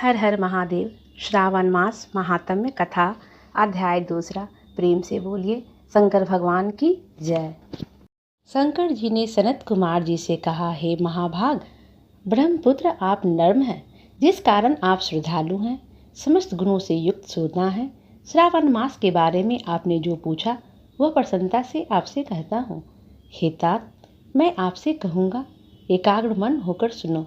हर हर महादेव। श्रावण मास महात्म्य कथा अध्याय 2। प्रेम से बोलिए शंकर भगवान की जय। शंकर जी ने सनत कुमार जी से कहा, हे महाभाग ब्रह्मपुत्र, आप नर्म हैं, जिस कारण आप श्रद्धालु हैं, समस्त गुणों से युक्त सोना है। श्रावण मास के बारे में आपने जो पूछा वह प्रसन्नता से आपसे कहता हूँ। हे तात, मैं आपसे कहूँगा, एकाग्र मन होकर सुनो।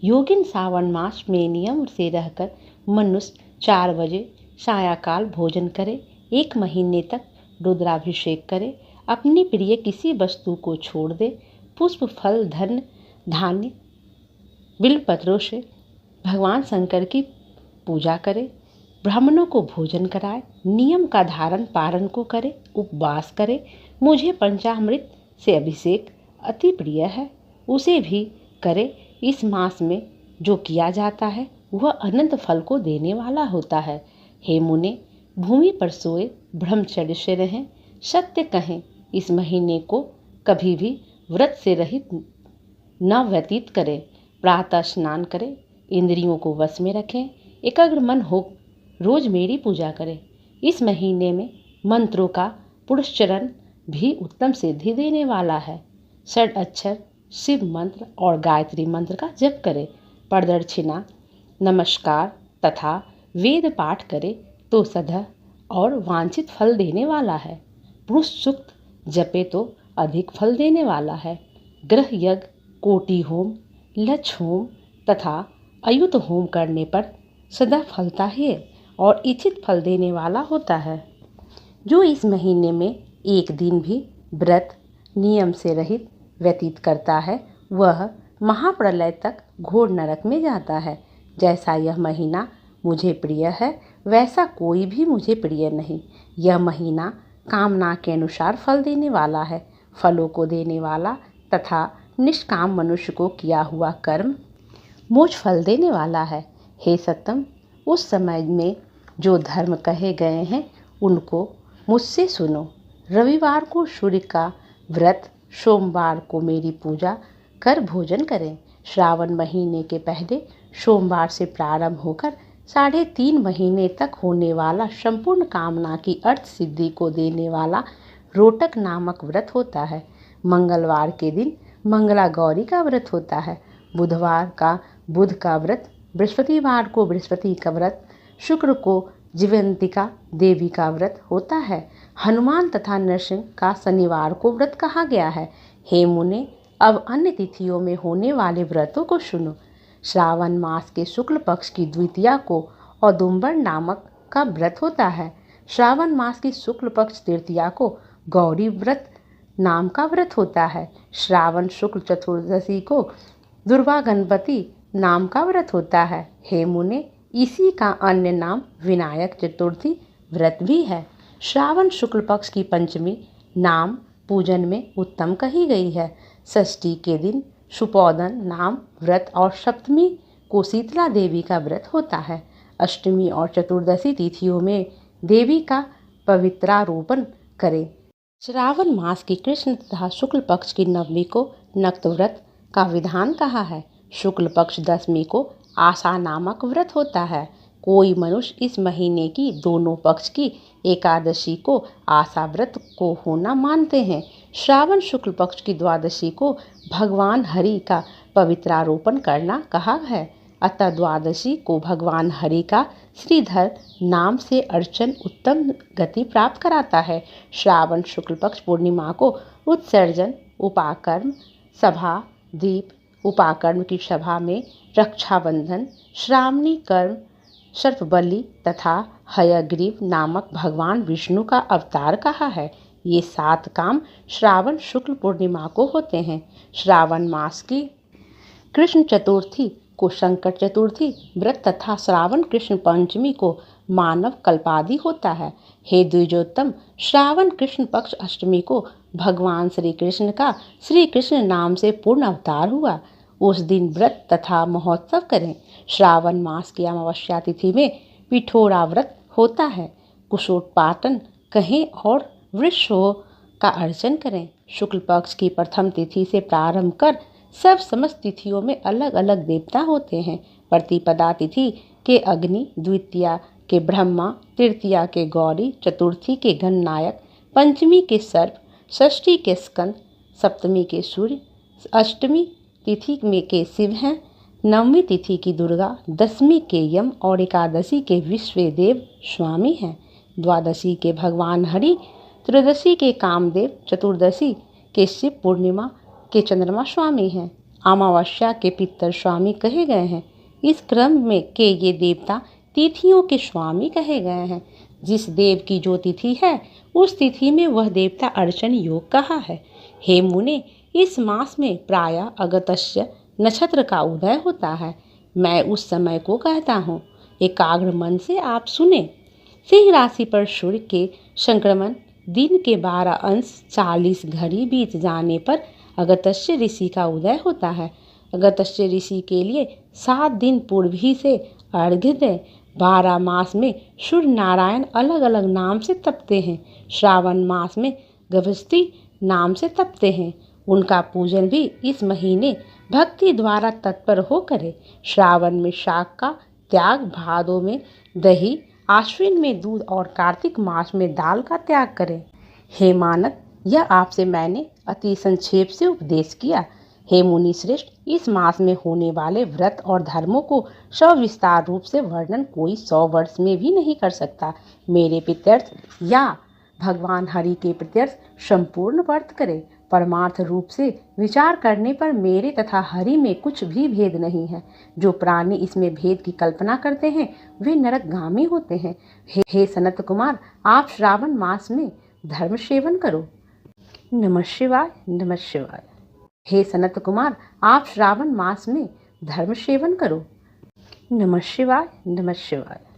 योगिन श्रावण मास में नियम से रहकर मनुष्य 4 बजे सायंकाल भोजन करे, 1 महीने तक रुद्राभिषेक करे, अपनी प्रिय किसी वस्तु को छोड़ दे, पुष्प फल धन धान्य बिलपत्रों से भगवान शंकर की पूजा करे, ब्राह्मणों को भोजन कराए, नियम का धारण पारण को करे, उपवास करे, मुझे पंचामृत से अभिषेक अति प्रिय है, उसे भी करे। इस मास में जो किया जाता है वह अनंत फल को देने वाला होता है। हे मुने, भूमि पर सोए ब्रह्मचर्य से रहें, सत्य कहें, इस महीने को कभी भी व्रत से रहित न व्यतीत करें। प्रातः स्नान करें, इंद्रियों को वश में रखें, एकाग्र मन हो रोज मेरी पूजा करें। इस महीने में मंत्रों का पुरस्चरण भी उत्तम सिद्धि देने वाला है। 6 अक्षर शिव मंत्र और गायत्री मंत्र का जप करें, प्रदक्षिणा नमस्कार तथा वेद पाठ करे तो सदा और वांछित फल देने वाला है। पुरुष सूक्त जपे तो अधिक फल देने वाला है। ग्रह यज्ञ, कोटि होम, लक्ष होम तथा अयुत होम करने पर सदा फलता है और इच्छित फल देने वाला होता है। जो इस महीने में एक दिन भी व्रत नियम से रहित व्यतीत करता है वह महाप्रलय तक घोर नरक में जाता है। जैसा यह महीना मुझे प्रिय है वैसा कोई भी मुझे प्रिय नहीं। यह महीना कामना के अनुसार फल देने वाला है, फलों को देने वाला तथा निष्काम मनुष्य को किया हुआ कर्म मोक्ष फल देने वाला है। हे सत्तम, उस समय में जो धर्म कहे गए हैं उनको मुझसे सुनो। रविवार को सूर्य का व्रत, सोमवार को मेरी पूजा कर भोजन करें। श्रावण महीने के पहले सोमवार से प्रारंभ होकर 3.5 महीने तक होने वाला संपूर्ण कामना की अर्थ सिद्धि को देने वाला रोटक नामक व्रत होता है। मंगलवार के दिन मंगला गौरी का व्रत होता है, बुधवार का बुध का व्रत, बृहस्पतिवार को बृहस्पति का व्रत, शुक्र को जीवंतिका देवी का व्रत होता है। हनुमान तथा नरसिंह का शनिवार को व्रत कहा गया है। हे मुने, अब अन्य तिथियों में होने वाले व्रतों को सुनो। श्रावण मास के शुक्ल पक्ष की द्वितीया को औदुंबर नामक का व्रत होता है। श्रावण मास की शुक्ल पक्ष तृतीया को गौरी व्रत नाम का व्रत होता है। श्रावण शुक्ल चतुर्दशी को दुर्गा गणपति नाम का व्रत होता है। हे मुने, इसी का अन्य नाम विनायक चतुर्थी व्रत भी है। श्रावण शुक्ल पक्ष की पंचमी नाम पूजन में उत्तम कही गई है। षष्ठी के दिन सुपोदन नाम व्रत और सप्तमी को शीतला देवी का व्रत होता है। अष्टमी और चतुर्दशी तिथियों में देवी का पवित्रारोपण करें। श्रावण मास की कृष्ण तथा शुक्ल पक्ष की नवमी को नक्त व्रत का विधान कहा है। शुक्ल पक्ष दशमी को आशा नामक व्रत होता है। कोई मनुष्य इस महीने की दोनों पक्ष की एकादशी को आशा व्रत को होना मानते हैं। श्रावण शुक्ल पक्ष की द्वादशी को भगवान हरि का पवित्रारोपण करना कहा है। अतः द्वादशी को भगवान हरि का श्रीधर नाम से अर्चन उत्तम गति प्राप्त कराता है। श्रावण शुक्ल पक्ष पूर्णिमा को उत्सर्जन, उपाकर्म सभा, दीप उपाकर्म की सभा में रक्षाबंधन, श्रावणी कर्म, सर्पबलि तथा हयग्रीव नामक भगवान विष्णु का अवतार कहा है। ये 7 काम श्रावण शुक्ल पूर्णिमा को होते हैं। श्रावण मास की कृष्ण चतुर्थी को शंकर चतुर्थी व्रत तथा श्रावण कृष्ण पंचमी को मानव कल्पादि होता है। हे द्विजोत्तम, श्रावण कृष्ण पक्ष अष्टमी को भगवान श्री कृष्ण का श्री कृष्ण नाम से पूर्ण अवतार हुआ। उस दिन व्रत तथा महोत्सव करें। श्रावण मास की अमावस्या तिथि में पिठोरा व्रत होता है। कुशोत्पाटन कहें और वृषो का अर्चन करें। शुक्ल पक्ष की प्रथम तिथि से प्रारंभ कर समस्त तिथियों में अलग अलग देवता होते हैं। प्रतिपदा तिथि के अग्नि, द्वितीया के ब्रह्मा, तृतीया के गौरी, चतुर्थी के गणनायक, पंचमी के सर्प, षष्ठी के स्कंद, सप्तमी के सूर्य, अष्टमी तिथि में के शिव हैं, नवमी तिथि की दुर्गा, दसवीं के यम और एकादशी के विश्वदेव स्वामी हैं। द्वादशी के भगवान हरि, त्रयोदशी के कामदेव, चतुर्दशी के शिव, पूर्णिमा के चंद्रमा स्वामी हैं। अमावस्या के पितर स्वामी कहे गए हैं। इस क्रम में के ये देवता तिथियों के स्वामी कहे गए हैं। जिस देव की जो तिथि है उस तिथि में वह देवता अर्चन योग कहा है। हे मुने, इस मास में प्रायः अगस्त्य नक्षत्र का उदय होता है। मैं उस समय को कहता हूँ। एकाग्र मन से आप सुने। सिंह राशि पर सूर्य के संक्रमण दिन के 12 अंश 40 घड़ी बीत जाने पर अगस्त्य ऋषि का उदय होता है। अगस्त्य ऋषि के लिए 7 दिन पूर्व ही से अर्घ्य दें। 12 मास में सूर्य नारायण अलग अलग नाम से तपते हैं। श्रावण मास में गभस्ती नाम से तपते हैं। उनका पूजन भी इस महीने भक्ति द्वारा तत्पर हो करे। श्रावण में शाक का त्याग, भादों में दही, आश्विन में दूध और कार्तिक मास में दाल का त्याग करें। हे मानक, यह आपसे मैंने अति संक्षेप से उपदेश किया। हे मुनि श्रेष्ठ, इस मास में होने वाले व्रत और धर्मों को सविस्तार रूप से वर्णन कोई 100 वर्ष में भी नहीं कर सकता। मेरे प्रत्यर्थ या भगवान हरि के प्रत्यर्थ संपूर्ण व्रत करें। परमार्थ रूप से विचार करने पर मेरे तथा हरि में कुछ भी भेद नहीं है। जो प्राणी इसमें भेद की कल्पना करते हैं वे नरकगामी होते हैं। हे सनत कुमार, आप श्रावण मास में धर्म सेवन करो। नमः शिवाय, नमः शिवाय। हे सनत कुमार, आप श्रावण मास में धर्म सेवन करो। नमः शिवाय, नमः शिवाय।